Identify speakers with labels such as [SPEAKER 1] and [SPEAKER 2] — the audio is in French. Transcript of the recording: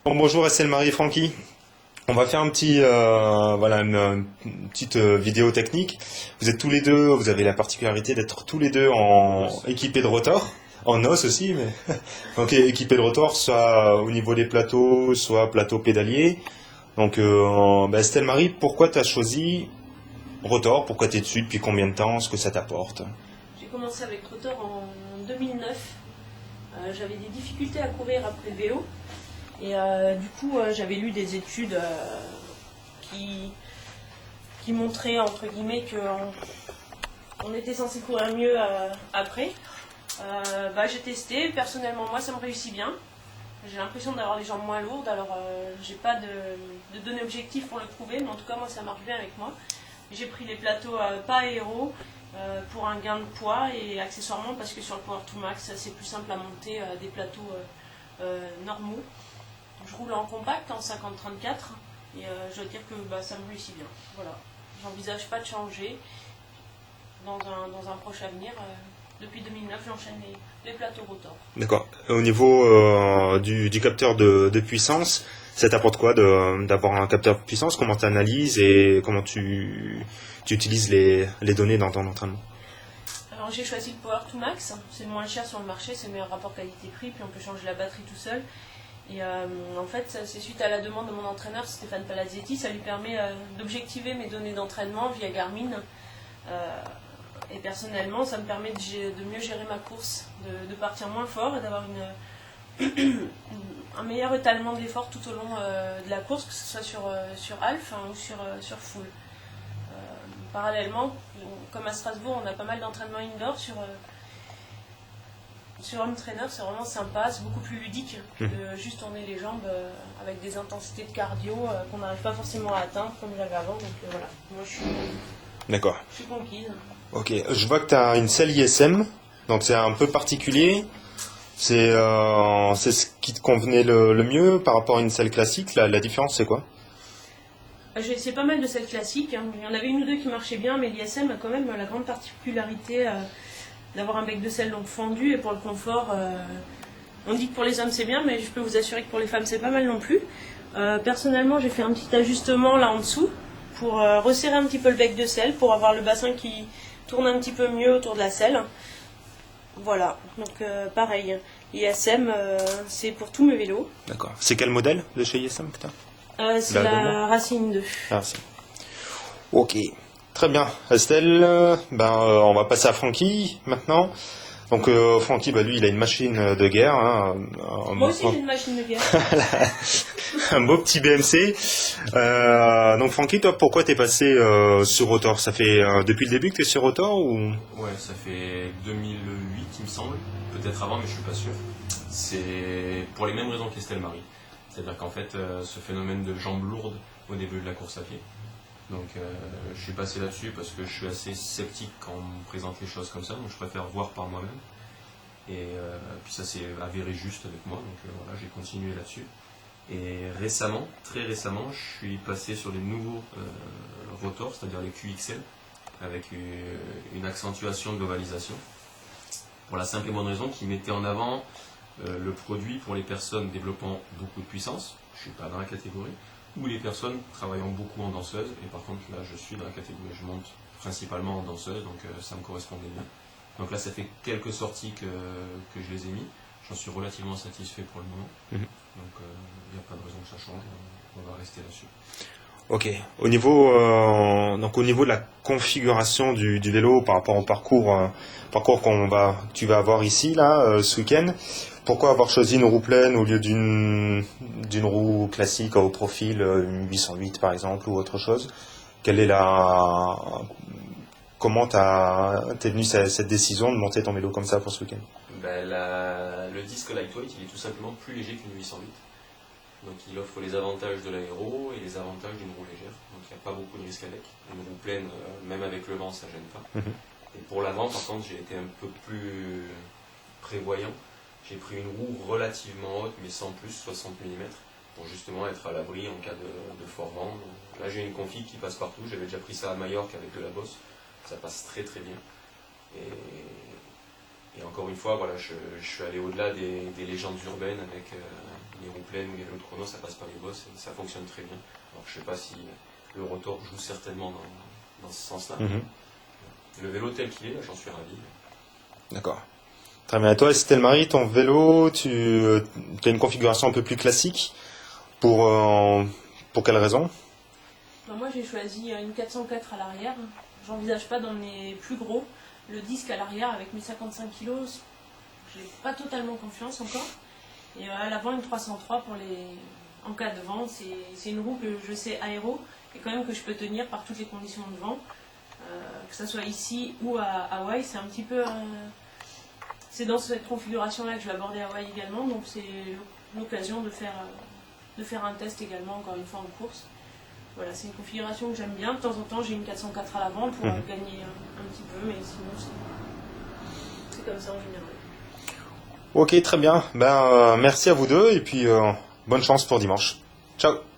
[SPEAKER 1] Bon, bonjour Estelle Marie et Francky. On va faire un petit, voilà, une petite vidéo technique. Vous êtes tous les deux, vous avez la particularité d'être tous les deux équipés de rotor, en os aussi, mais donc équipés de rotor, soit au niveau des plateaux, soit plateau pédalier. Donc bah, Estelle Marie, pourquoi tu as choisi rotor? Pourquoi tu es dessus? Depuis combien de temps? Ce que ça t'apporte?
[SPEAKER 2] J'ai commencé avec Rotor en 2009. J'avais des difficultés à courir après le vélo. Et du coup, j'avais lu des études qui, qui montraient, entre guillemets, qu'on était censé courir mieux après. J'ai testé. Personnellement, moi, ça me réussit bien. J'ai l'impression d'avoir les jambes moins lourdes. Alors, j'ai pas de données objectives pour le prouver, mais en tout cas, moi, ça marche bien avec moi. J'ai pris les plateaux pas aéro pour un gain de poids et accessoirement parce que sur le Power 2 Max, c'est plus simple à monter des plateaux normaux. Je roule en compact, en 50-34, et je dois dire que ça me réussit bien. Voilà. J'envisage pas de changer dans un proche avenir. Depuis 2009, j'enchaîne les plateaux rotor.
[SPEAKER 1] D'accord. Au niveau du capteur de puissance, ça t'apporte quoi d'avoir un capteur de puissance? Comment tu analyses et comment tu utilises les données dans ton entraînement?
[SPEAKER 2] Alors j'ai choisi le Power 2 Max, c'est le moins cher sur le marché, c'est le meilleur rapport qualité-prix, puis on peut changer la batterie tout seul. Et en fait, c'est suite à la demande de mon entraîneur Stéphane Palazzetti, ça lui permet d'objectiver mes données d'entraînement via Garmin. Et personnellement, ça me permet de mieux gérer ma course, de partir moins fort et d'avoir un meilleur étalement de l'effort tout au long de la course, que ce soit sur half ou sur full. Parallèlement, comme à Strasbourg, on a pas mal d'entraînements indoor sur Home Trainer, c'est vraiment sympa, c'est beaucoup plus ludique que de juste tourner les jambes avec des intensités de cardio qu'on n'arrive pas forcément à atteindre comme j'avais avant. Donc voilà, moi
[SPEAKER 1] D'accord.
[SPEAKER 2] je suis conquise.
[SPEAKER 1] Ok. Je vois que tu as une selle ISM, donc c'est un peu particulier. C'est ce qui te convenait le mieux par rapport à une selle classique. La différence, c'est quoi?
[SPEAKER 2] J'ai essayé pas mal de selles classiques, hein. Il y en avait une ou deux qui marchaient bien, mais l'ISM a quand même la grande particularité d'avoir un bec de selle donc fendu, et pour le confort, on dit que pour les hommes c'est bien, mais je peux vous assurer que pour les femmes c'est pas mal non plus. Personnellement, j'ai fait un petit ajustement là en dessous pour resserrer un petit peu le bec de selle, pour avoir le bassin qui tourne un petit peu mieux autour de la selle. Voilà, donc pareil, ISM c'est pour tous mes vélos.
[SPEAKER 1] D'accord. C'est quel modèle de chez ISM que t'as?
[SPEAKER 2] C'est la Racine 2.
[SPEAKER 1] Ah, c'est. Ok. Très bien. Estelle, on va passer à Francky maintenant. Donc Francky, lui, il a une machine de guerre, hein,
[SPEAKER 2] Moi aussi j'ai une machine de guerre.
[SPEAKER 1] un beau petit BMC. Donc Francky, toi, pourquoi t'es passé sur Rotor? Ça fait depuis le début que t'es sur Rotor ou?
[SPEAKER 3] Ouais, ça fait 2008, il me semble. Peut-être avant, mais je suis pas sûr. C'est pour les mêmes raisons qu'Estelle Marie. C'est-à-dire qu'en fait, ce phénomène de jambes lourdes au début de la course à pied. Donc, je suis passé là-dessus parce que je suis assez sceptique quand on me présente les choses comme ça. Donc, je préfère voir par moi-même. Et puis ça s'est avéré juste avec moi. Donc, voilà, j'ai continué là-dessus. Et récemment, très récemment, je suis passé sur les nouveaux rotors, c'est-à-dire les QXL, avec une accentuation de l'ovalisation, pour la simple et bonne raison qu'ils mettaient en avant le produit pour les personnes développant beaucoup de puissance, je ne suis pas dans la catégorie, ou les personnes travaillant beaucoup en danseuse, et par contre là je suis dans la catégorie, je monte principalement en danseuse, donc ça me correspondait bien. Donc là ça fait quelques sorties que je les ai mis, j'en suis relativement satisfait pour le moment, donc il n'y a pas de raison que ça change, on va rester là-dessus.
[SPEAKER 1] Ok. Donc au niveau de la configuration du vélo par rapport au parcours tu vas avoir ici là ce week-end, pourquoi avoir choisi une roue pleine au lieu d'une roue classique au profil, une 808 par exemple ou autre chose? Quelle est comment t'es venu cette décision de monter ton vélo comme ça pour ce week-end?
[SPEAKER 3] Le disque lightweight il est tout simplement plus léger qu'une 808. Donc il offre les avantages de l'aéro et les avantages d'une roue légère. Donc il n'y a pas beaucoup de risques avec. Une roue pleine, même avec le vent, ça ne gêne pas. Et pour l'avant, par contre, j'ai été un peu plus prévoyant. J'ai pris une roue relativement haute, mais sans plus, 60 mm, pour justement être à l'abri en cas de fort vent. Là j'ai une config qui passe partout. J'avais déjà pris ça à Majorque avec de la bosse. Ça passe très très bien. Et Et encore une fois, voilà, je suis allé au-delà des légendes urbaines avec les roues pleines ou les vélos de chrono, ça passe par les bosses et ça fonctionne très bien. Alors je sais pas si le Rotor joue certainement dans ce sens-là. Le vélo tel qu'il est, là, j'en suis ravi.
[SPEAKER 1] D'accord. Très bien. Et toi, Estelle Marie, ton vélo, tu as une configuration un peu plus classique pour quelle raison?
[SPEAKER 2] Ben, moi j'ai choisi une 404 à l'arrière. J'envisage pas d'emmener plus gros. Le disque à l'arrière avec mes 55 kg, j'ai pas totalement confiance encore. Et à l'avant une 303 en cas de vent. C'est une roue que je sais aéro et quand même que je peux tenir par toutes les conditions de vent. Que ce soit ici ou à Hawaï, c'est un petit peu... c'est dans cette configuration-là que je vais aborder Hawaï également, donc c'est l'occasion de faire un test également, encore une fois en course. Voilà, c'est une configuration que j'aime bien. De temps en temps, j'ai une 404 à l'avant pour gagner un petit peu, mais sinon, c'est comme ça en général.
[SPEAKER 1] Ok, très bien. Ben, merci à vous deux et puis bonne chance pour dimanche. Ciao.